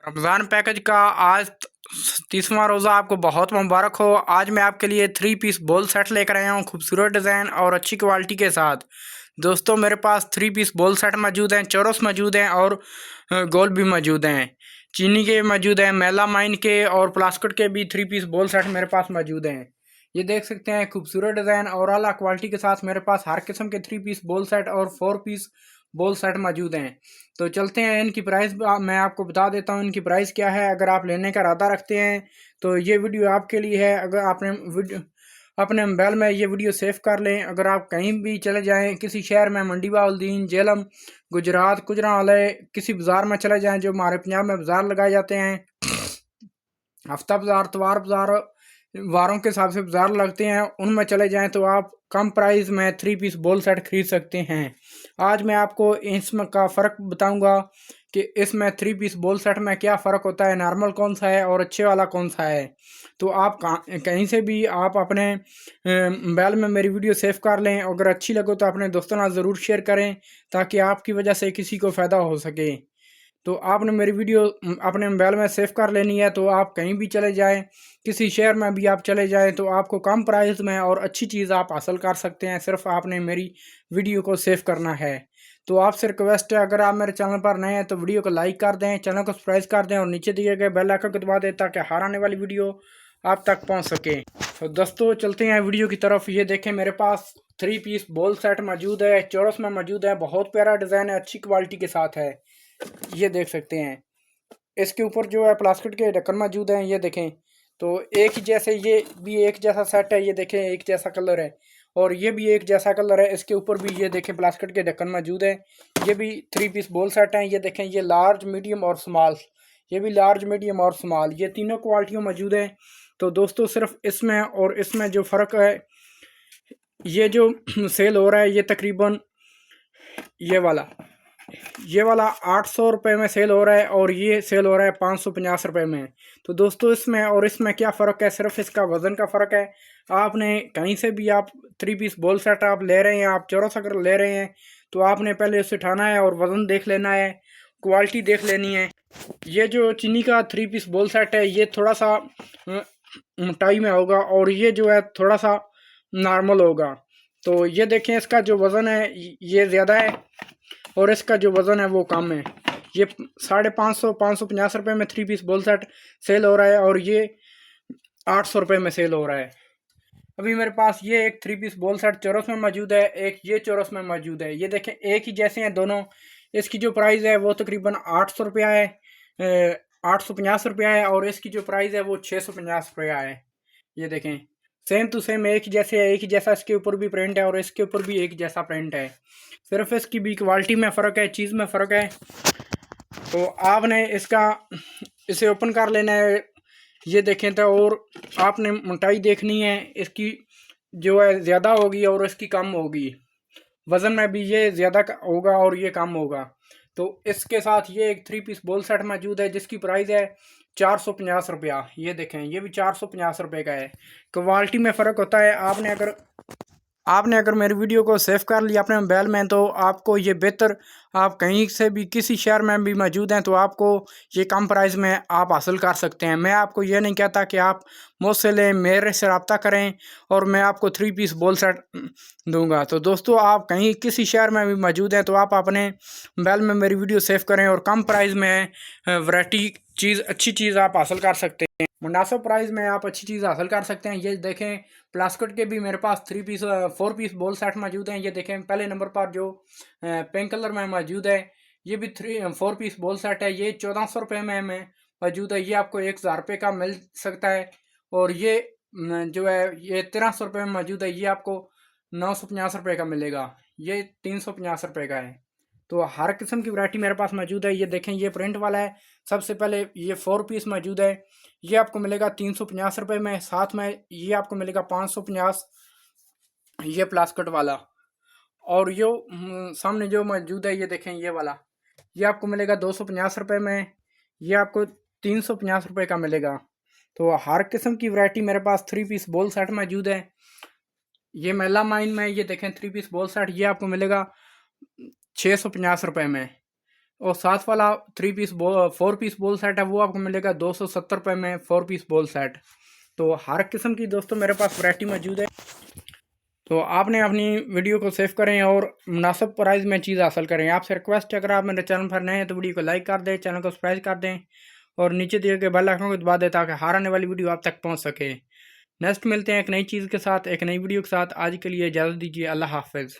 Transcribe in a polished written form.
Ramzan package का आज 30वां रोज़ा आपको बहुत मुबारक हो। आज मैं आपके लिए 3 पीस बॉल सेट लेकर आया हूँ खूबसूरत डिज़ाइन और अच्छी क्वालिटी के साथ। दोस्तों मेरे पास 3 पीस बॉल सेट मौजूद हैं, चौरस मौजूद हैं और गोल भी मौजूद हैं। चीनी के मौजूद हैं, मेलामाइन के और प्लास्टिक के भी 3 पीस बॉल सेट मेरे पास मौजूद हैं। ये देख सकते हैं खूबसूरत डिज़ाइन और आला क्वालिटी के साथ मेरे पास हर किस्म के 3 पीस बॉल सेट और 4 पीस बॉल सेट मौजूद हैं। तो चलते हैं, इनकी प्राइस मैं आपको बता देता हूँ इनकी प्राइस क्या है। अगर आप लेने का इरादा रखते हैं तो ये वीडियो आपके लिए है। अगर आपने अपने मोबाइल में ये वीडियो सेव कर लें। अगर आप कहीं भी चले जाएं, किसी शहर में, मंडी बहाउद्दीन, झेलम, गुजरात, गुजरांवाले, किसी बाज़ार में चले जाएं, जो हमारे पंजाब में बाज़ार लगाए जाते हैं, हफ्ता बाज़ार, तवार बाज़ार, वारों के हिसाब से बाज़ार लगते हैं, उनमें चले जाएं तो आप कम प्राइस में 3 पीस बॉल सेट खरीद सकते हैं। आज मैं आपको इसमें का फ़र्क बताऊंगा कि इसमें 3 पीस बॉल सेट में क्या फ़र्क होता है, नॉर्मल कौन सा है और अच्छे वाला कौन सा है। तो आप कहीं से भी आप अपने मोबाइल में मेरी वीडियो सेव कर लें। अगर अच्छी लगे तो अपने दोस्तों ਨਾਲ ज़रूर शेयर करें ताकि आपकी वजह से किसी को फ़ायदा हो सके। तो आपने मेरी वीडियो अपने मोबाइल में सेव कर लेनी है। तो आप कहीं भी चले जाएं, किसी शहर में भी आप चले जाएं, तो आपको कम प्राइस में और अच्छी चीज़ आप हासिल कर सकते हैं। सिर्फ आपने मेरी वीडियो को सेव करना है। तो आपसे रिक्वेस्ट है, अगर आप मेरे चैनल पर नए हैं तो वीडियो को लाइक कर दें, चैनल को सब्सक्राइब कर दें और नीचे दिए गए बेल आइकन को दबा दें ताकि हर आने वाली वीडियो आप तक पहुँच सके। तो दोस्तों चलते हैं वीडियो की तरफ। ये देखें, मेरे पास 3 पीस बॉल सेट मौजूद है, चौरस में मौजूद है। बहुत प्यारा डिज़ाइन है, अच्छी क्वालिटी के साथ है। ये देख सकते हैं, इसके ऊपर जो है प्लास्टिक के ढक्कन मौजूद हैं। ये देखें, तो एक ही जैसे, ये भी एक जैसा सेट है। ये देखें, एक जैसा कलर है और ये भी एक जैसा कलर है। इसके ऊपर भी ये देखें प्लास्टिक के ढक्कन मौजूद है। ये भी 3 पीस बॉल सेट हैं। ये देखें, ये लार्ज, मीडियम और स्मॉल। ये भी लार्ज, मीडियम और स्मॉल, ये तीनों क्वालिटियों मौजूद हैं। तो दोस्तों सिर्फ इसमें और इसमें जो फ़र्क है, ये जो सेल हो रहा है, ये तकरीबन ये वाला 800 रुपये में सेल हो रहा है और ये सेल हो रहा है 550 रुपये में। तो दोस्तों इसमें और इसमें क्या फ़र्क है, सिर्फ इसका वज़न का फ़र्क है। आपने कहीं से भी आप 3 पीस बॉल सेट आप ले रहे हैं, आप चौरस अगर ले रहे हैं तो आपने पहले उसे उठाना है और वज़न देख लेना है, क्वालिटी देख लेनी है। ये जो चीनी का 3 पीस बॉल सेट है, ये थोड़ा सा मोटाई में होगा और ये जो है थोड़ा सा नॉर्मल होगा। तो ये देखें, इसका जो वज़न है ये ज़्यादा है और इसका जो वज़न है वो कम है। ये 550 में 3 पीस बॉल सेट सेल हो रहा है और ये 800 रुपये में सेल हो रहा है। अभी मेरे पास ये एक 3 पीस बॉल सेट चौरस में मौजूद है, एक ये चौरस में मौजूद है। ये देखें, एक ही जैसे हैं दोनों। इसकी जो प्राइस है वो तकरीबन 800 रुपया है, 850 रुपया है और इसकी जो प्राइस है वो 650 रुपया है। ये देखें, सेम टू सेम एक ही जैसे है, एक ही जैसा इसके ऊपर भी प्रिंट है और इसके ऊपर भी एक जैसा प्रिंट है। सिर्फ इसकी भी क्वालिटी में फ़र्क है, चीज़ में फ़र्क है। तो आपने इसे ओपन कर लेना है। ये देखें तो, और आपने मोटाई देखनी है, इसकी जो है ज़्यादा होगी और इसकी कम होगी। वज़न में भी ये ज़्यादा होगा और ये कम होगा। तो इसके साथ ये एक 3 पीस बॉल सेट मौजूद है जिसकी प्राइस है 450 रुपया। ये देखें, ये भी 450 रुपये का है। क्वालिटी में फ़र्क होता है। आपने अगर मेरी वीडियो को सेव कर लिया अपने मोबाइल में तो आपको ये बेहतर, आप कहीं से भी किसी शहर में भी मौजूद हैं तो आपको ये कम प्राइस में आप हासिल कर सकते हैं। मैं आपको ये नहीं कहता कि आप मुझसे लें, मेरे से रब्ता करें और मैं आपको 3 पीस बॉल सेट दूंगा। तो दोस्तों आप कहीं किसी शहर में भी मौजूद हैं तो आप अपने मोबाइल में मेरी वीडियो सेव करें और कम प्राइस में वैरायटी चीज़, अच्छी चीज़ आप हासिल कर सकते हैं। मुनासिब प्राइस में आप अच्छी चीज़ हासिल कर सकते हैं। ये देखें, प्लास्टिक के भी मेरे पास 4 पीस बॉल सेट मौजूद हैं। ये देखें, पहले नंबर पर जो पिंक कलर में मौजूद है, ये भी 4 पीस बॉल सेट है। ये 1400 रुपये में मौजूद है। ये आपको 1000 रुपये का मिल सकता है। और ये जो है ये 1300 रुपये में मौजूद है। ये आपको 950 रुपये का मिलेगा। ये 350 रुपये का है। तो हर किस्म की वैरायटी मेरे पास मौजूद है। ये देखें, ये प्रिंट वाला है। सबसे पहले ये 4 पीस मौजूद है। ये आपको मिलेगा 350 रुपये में। साथ में ये आपको मिलेगा 550, ये प्लास्टिक वाला। और यो सामने जो मौजूद है, ये देखें, ये वाला, ये आपको मिलेगा 250 रुपये में। ये आपको 350 रुपये का मिलेगा। तो हर किस्म की वैरायटी मेरे पास 3 पीस बॉल सेट मौजूद है। ये मेलामाइन में, ये देखें 3 पीस बॉल सेट, ये आपको मिलेगा 650 रुपये में। और साथ वाला 4 पीस बॉल सेट है वो आपको मिलेगा 270 रुपये में 4 पीस बॉल सेट। तो हर किस्म की दोस्तों मेरे पास वैरायटी मौजूद है। तो आपने अपनी वीडियो को सेव करें और मुनासिब प्राइस में चीज़ हासिल करें। आपसे रिक्वेस्ट है, अगर आप मेरे चैनल पर नए हैं तो वीडियो को लाइक कर दें, चैनल को सब्सक्राइब कर दें और नीचे दिए गए बेल आइकन को दबा दें ताकि हर आने वाली वीडियो आप तक पहुंच सके। नेक्स्ट मिलते हैं एक नई चीज़ के साथ, एक नई वीडियो के साथ। आज के लिए इजाज़त दीजिए। अल्लाह हाफ़िज़।